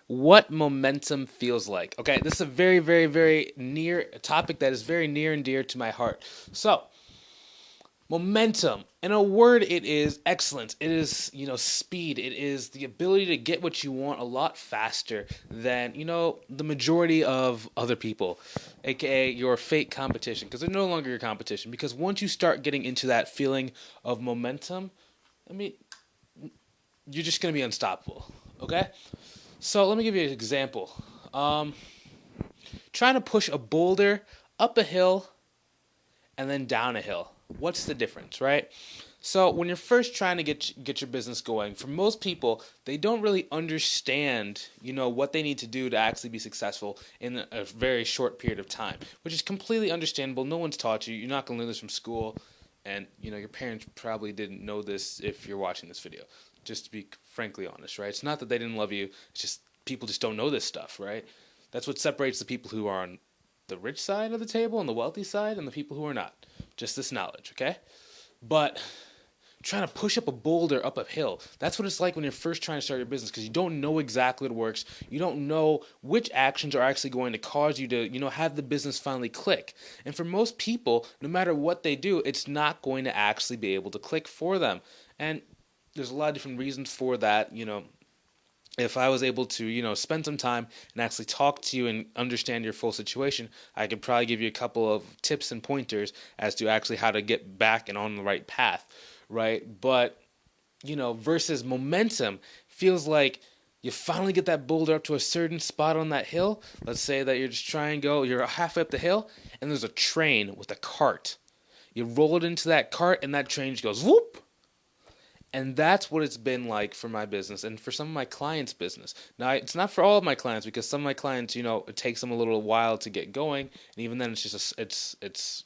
what momentum feels like. Okay, this is a very, very, very near a topic that is very near and dear to my heart. So, momentum. In a word, it is excellence. It is, speed. It is the ability to get what you want a lot faster than, the majority of other people, aka your fake competition, because they're no longer your competition. Because once you start getting into that feeling of momentum, I mean, you're just going to be unstoppable. Okay? So let me give you an example. Um, Trying to push a boulder up a hill and then down a hill. What's the difference, right? So when you're first trying to get your business going, for most people, they don't really understand, what they need to do to actually be successful in a very short period of time, which is completely understandable. No one's taught you. You're not going to learn this from school, and your parents probably didn't know this if you're watching this video. Just to be frankly honest, right? It's not that they didn't love you. It's just people just don't know this stuff, right? That's what separates the people who are on the rich side of the table and the wealthy side and the people who are not. Just this knowledge, okay? But trying to push up a boulder up a hill, that's what it's like when you're first trying to start your business, because you don't know exactly what works. You don't know which actions are actually going to cause you to, have the business finally click. And for most people, no matter what they do, it's not going to actually be able to click for them. And there's a lot of different reasons for that. If I was able to, spend some time and actually talk to you and understand your full situation, I could probably give you a couple of tips and pointers as to actually how to get back and on the right path, right? But, versus momentum feels like you finally get that boulder up to a certain spot on that hill. Let's say that you're just trying to go, you're halfway up the hill, and there's a train with a cart. You roll it into that cart, and that train just goes whoop. And that's what it's been like for my business and for some of my clients' business. Now, it's not for all of my clients, because some of my clients, it takes them a little while to get going, and even then, it's just it's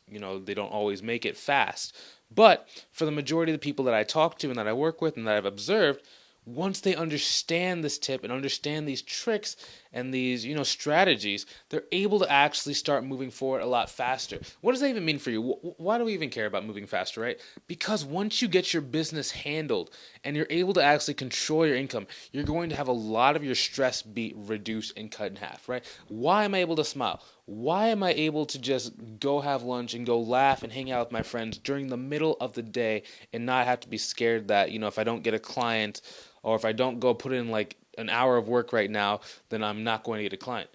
they don't always make it fast. But for the majority of the people that I talk to and that I work with and that I've observed, once they understand this tip and understand these tricks and these strategies, they're able to actually start moving forward a lot faster. What does that even mean for you? Why do we even care about moving faster, right? Because once you get your business handled and you're able to actually control your income, you're going to have a lot of your stress be reduced and cut in half, right? Why am I able to smile? Why am I able to just go have lunch and go laugh and hang out with my friends during the middle of the day and not have to be scared that, if I don't get a client, or if I don't go put in like an hour of work right now, then I'm not going to get a client?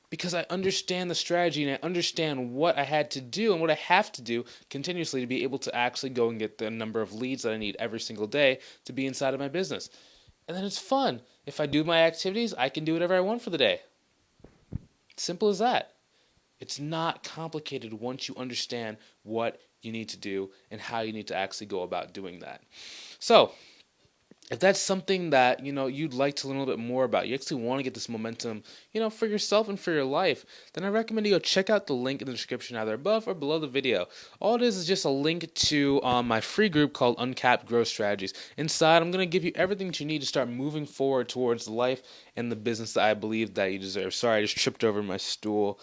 Because I understand the strategy and I understand what I had to do and what I have to do continuously to be able to actually go and get the number of leads that I need every single day to be inside of my business. And then it's fun. If I do my activities, I can do whatever I want for the day. Simple as that. It's not complicated once you understand what you need to do and how you need to actually go about doing that. So, if that's something that you'd like to learn a little bit more about, you actually want to get this momentum for yourself and for your life, then I recommend you go check out the link in the description either above or below the video. All it is just a link to my free group called Uncapped Growth Strategies. Inside, I'm going to give you everything that you need to start moving forward towards the life and the business that I believe that you deserve. Sorry, I just tripped over my stool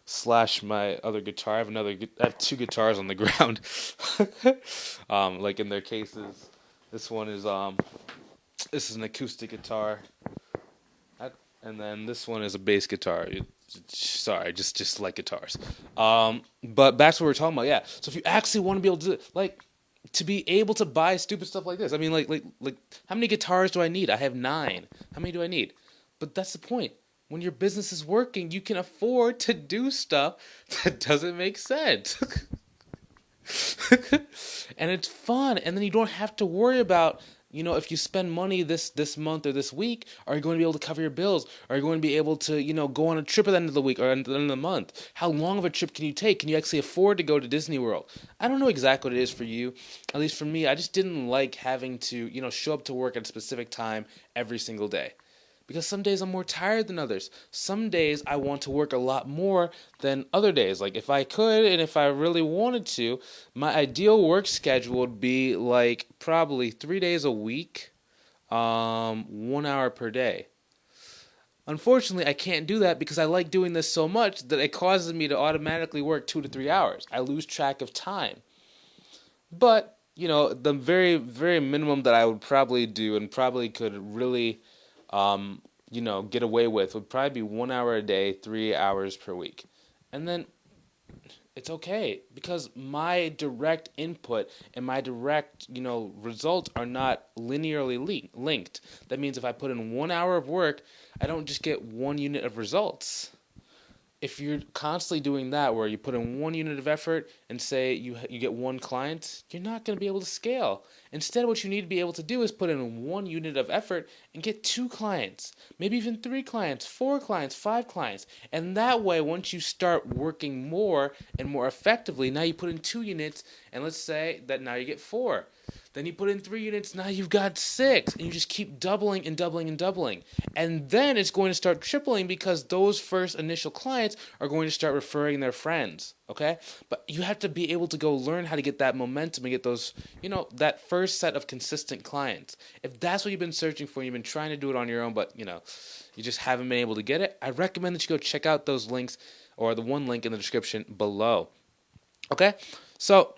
slash my other guitar. I have two guitars on the ground, like in their cases. This one is this is an acoustic guitar, and then this one is a bass guitar. Sorry, just like guitars. But back to what we're talking about. Yeah. So if you actually want to be able to to be able to buy stupid stuff like this, I mean, like how many guitars do I need? I have 9. How many do I need? But that's the point. When your business is working, you can afford to do stuff that doesn't make sense. And it's fun, and then you don't have to worry about if you spend money this month or this week, are you going to be able to cover your bills? Are you going to be able to go on a trip at the end of the week or at the end of the month? How long of a trip can you take? Can you actually afford to go to Disney World? I don't know exactly what it is for you. At least for me, I just didn't like having to show up to work at a specific time every single day. Because some days I'm more tired than others. Some days I want to work a lot more than other days. Like if I could and if I really wanted to, my ideal work schedule would be like probably 3 days a week, 1 hour per day. Unfortunately, I can't do that because I like doing this so much that it causes me to automatically work 2 to 3 hours. I lose track of time. But, the very, very minimum that I would probably do and probably could really get away with would probably be 1 hour a day, 3 hours per week. And then it's okay because my direct input and my direct, results are not linearly linked. That means if I put in 1 hour of work, I don't just get 1 unit of results. If you're constantly doing that where you put in 1 unit of effort and say you get one client, you're not going to be able to scale. Instead, what you need to be able to do is put in 1 unit of effort and get 2 clients, maybe even 3 clients, 4 clients, 5 clients. And that way, once you start working more and more effectively, now you put in 2 units, and let's say that now you get 4. Then you put in 3 units, now you've got 6, and you just keep doubling and doubling and doubling. And then it's going to start tripling because those first initial clients are going to start referring their friends, okay? But you have to be able to go learn how to get that momentum and get those, that first set of consistent clients. If that's what you've been searching for, you've been trying to do it on your own, but, you just haven't been able to get it, I recommend that you go check out those links or the one link in the description below, okay? So,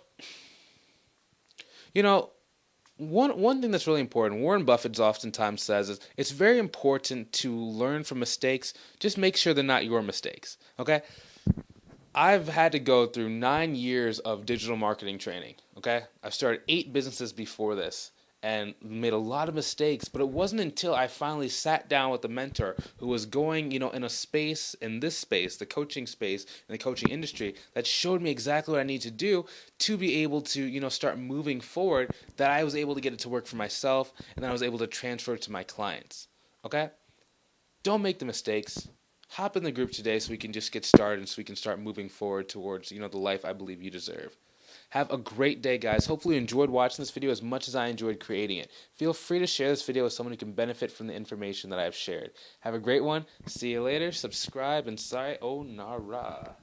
one thing that's really important, Warren Buffett oftentimes says, is it's very important to learn from mistakes. Just make sure they're not your mistakes, okay? I've had to go through 9 years of digital marketing training, okay? I've started 8 businesses before this and made a lot of mistakes, but it wasn't until I finally sat down with a mentor who was going, in this space, the coaching space, in the coaching industry, that showed me exactly what I need to do to be able to, start moving forward, that I was able to get it to work for myself, and then I was able to transfer it to my clients, okay? Don't make the mistakes. Hop in the group today so we can just get started and so we can start moving forward towards, the life I believe you deserve. Have a great day, guys. Hopefully you enjoyed watching this video as much as I enjoyed creating it. Feel free to share this video with someone who can benefit from the information that I have shared. Have a great one. See you later. Subscribe and sayonara.